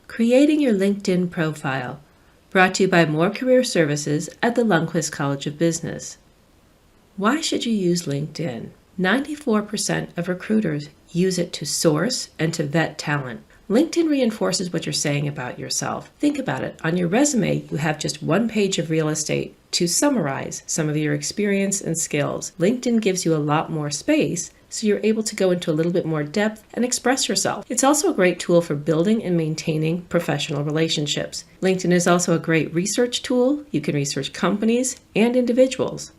Creating Your LinkedIn Profile, brought to you by More Career Services at the Lundquist College of Business. Why should you use LinkedIn? 94% of recruiters use it to source and to vet talent. LinkedIn reinforces what you're saying about yourself. Think about it. On your resume, you have just one page of real estate to summarize some of your experience and skills. LinkedIn gives you a lot more space, so you're able to go into a little bit more depth and express yourself. It's also a great tool for building and maintaining professional relationships. LinkedIn is also a great research tool. You can research companies and individuals.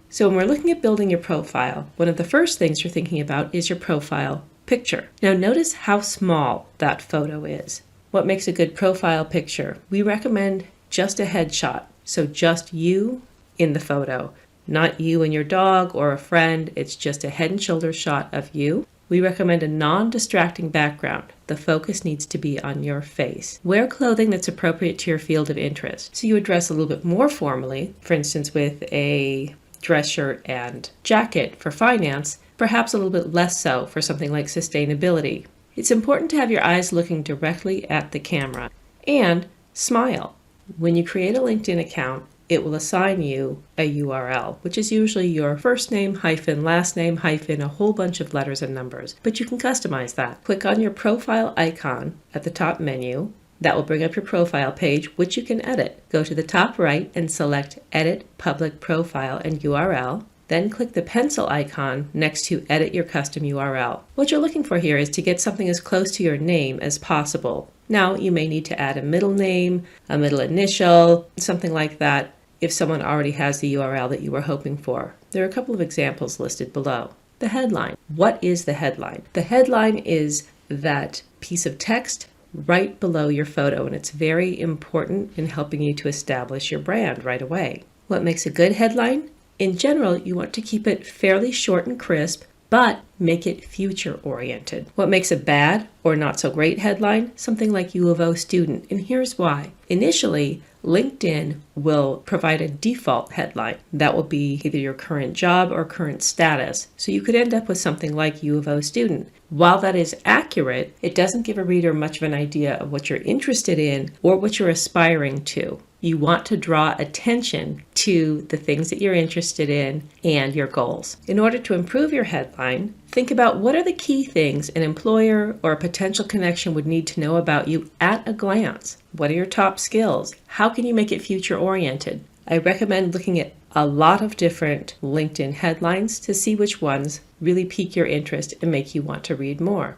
So when we're looking at building your profile, one of the first things you're thinking about is your profile picture. Now notice how small that photo is. What makes a good profile picture? We recommend just a headshot, so just you in the photo, not you and your dog or a friend. It's just a head and shoulders shot of you. We recommend a non-distracting background. The focus needs to be on your face. Wear clothing that's appropriate to your field of interest. So you would dress a little bit more formally, for instance with a dress shirt and jacket for finance, perhaps a little bit less so for something like sustainability. It's important to have your eyes looking directly at the camera and smile. When you create a LinkedIn account, it will assign you a URL, which is usually your first name hyphen last name hyphen a whole bunch of letters and numbers, but you can customize that. Click on your profile icon at the top menu. That will bring up your profile page, which you can edit. Go to the top right and select Edit Public Profile and URL. Then click the pencil icon next to Edit Your Custom URL. What you're looking for here is to get something as close to your name as possible. Now, you may need to add a middle name, a middle initial, something like that, if someone already has the URL that you were hoping for. There are a couple of examples listed below. The headline. What is the headline? The headline is that piece of text right below your photo, and it's very important in helping you to establish your brand right away. What makes a good headline? In general, you want to keep it fairly short and crisp, but make it future-oriented. What makes a bad or not so great headline? Something like U of O student, and here's why. Initially, LinkedIn will provide a default headline. That will be either your current job or current status. So you could end up with something like U of O student. While that is accurate, it doesn't give a reader much of an idea of what you're interested in or what you're aspiring to. You want to draw attention to the things that you're interested in and your goals. In order to improve your headline, think about what are the key things an employer or a potential connection would need to know about you at a glance. What are your top skills? How can you make it future-oriented? I recommend looking at a lot of different LinkedIn headlines to see which ones really pique your interest and make you want to read more.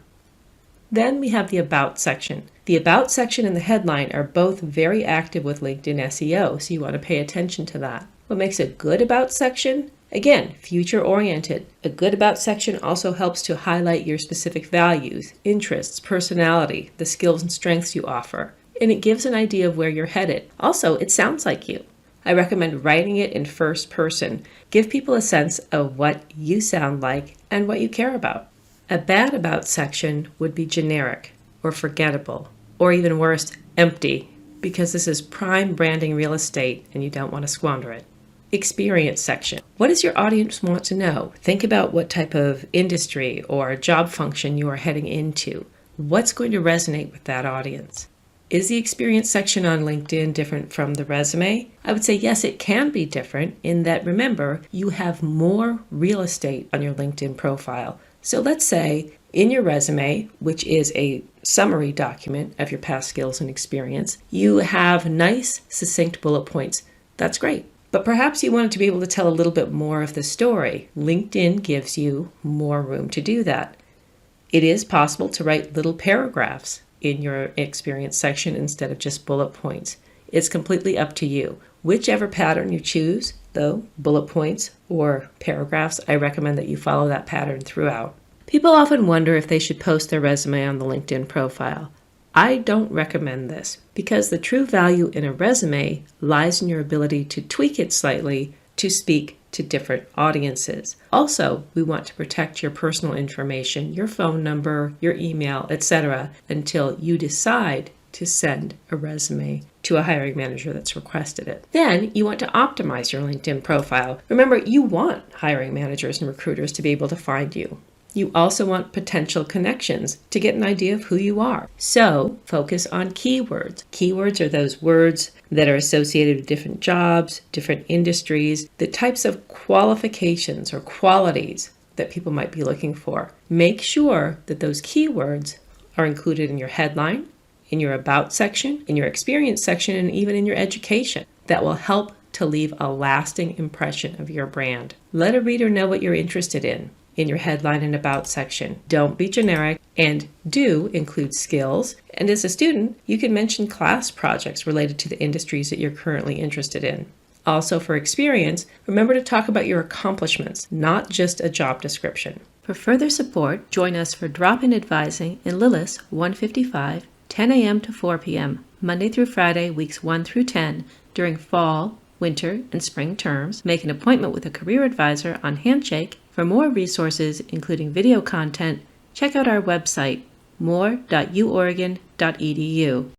Then we have the About section. The About section and the headline are both very active with LinkedIn SEO, so you want to pay attention to that. What makes a good About section? Again, future-oriented. A good About section also helps to highlight your specific values, interests, personality, the skills and strengths you offer, and it gives an idea of where you're headed. Also, it sounds like you. I recommend writing it in first person. Give people a sense of what you sound like and what you care about. A bad About section would be generic or forgettable, or even worse, empty, because this is prime branding real estate and you don't want to squander it. Experience section. What does your audience want to know? Think about what type of industry or job function you are heading into. What's going to resonate with that audience? Is the experience section on LinkedIn different from the resume? I would say yes, it can be different in that, remember, you have more real estate on your LinkedIn profile. So let's say in your resume, which is a summary document of your past skills and experience, you have nice, succinct bullet points. That's great. But perhaps you wanted to be able to tell a little bit more of the story. LinkedIn gives you more room to do that. It is possible to write little paragraphs in your experience section instead of just bullet points. It's completely up to you. Whichever pattern you choose, though, bullet points or paragraphs, I recommend that you follow that pattern throughout. People often wonder if they should post their resume on the LinkedIn profile. I don't recommend this because the true value in a resume lies in your ability to tweak it slightly to speak to different audiences. Also, we want to protect your personal information, your phone number, your email, etc., until you decide to send a resume to a hiring manager that's requested it. Then you want to optimize your LinkedIn profile. Remember, you want hiring managers and recruiters to be able to find you. You also want potential connections to get an idea of who you are. So focus on keywords. Keywords are those words that are associated with different jobs, different industries, the types of qualifications or qualities that people might be looking for. Make sure that those keywords are included in your headline, in your about section, in your experience section, and even in your education. That will help to leave a lasting impression of your brand. Let a reader know what you're interested in your headline and about section. Don't be generic, and do include skills. And as a student, you can mention class projects related to the industries that you're currently interested in. Also, for experience, remember to talk about your accomplishments, not just a job description. For further support, join us for Drop-In Advising in Lillis 155, 10 a.m. to 4 p.m., Monday through Friday, weeks 1 through 10, during fall, winter, and spring terms. Make an appointment with a career advisor on Handshake. For more resources, including video content, check out our website, more.uoregon.edu.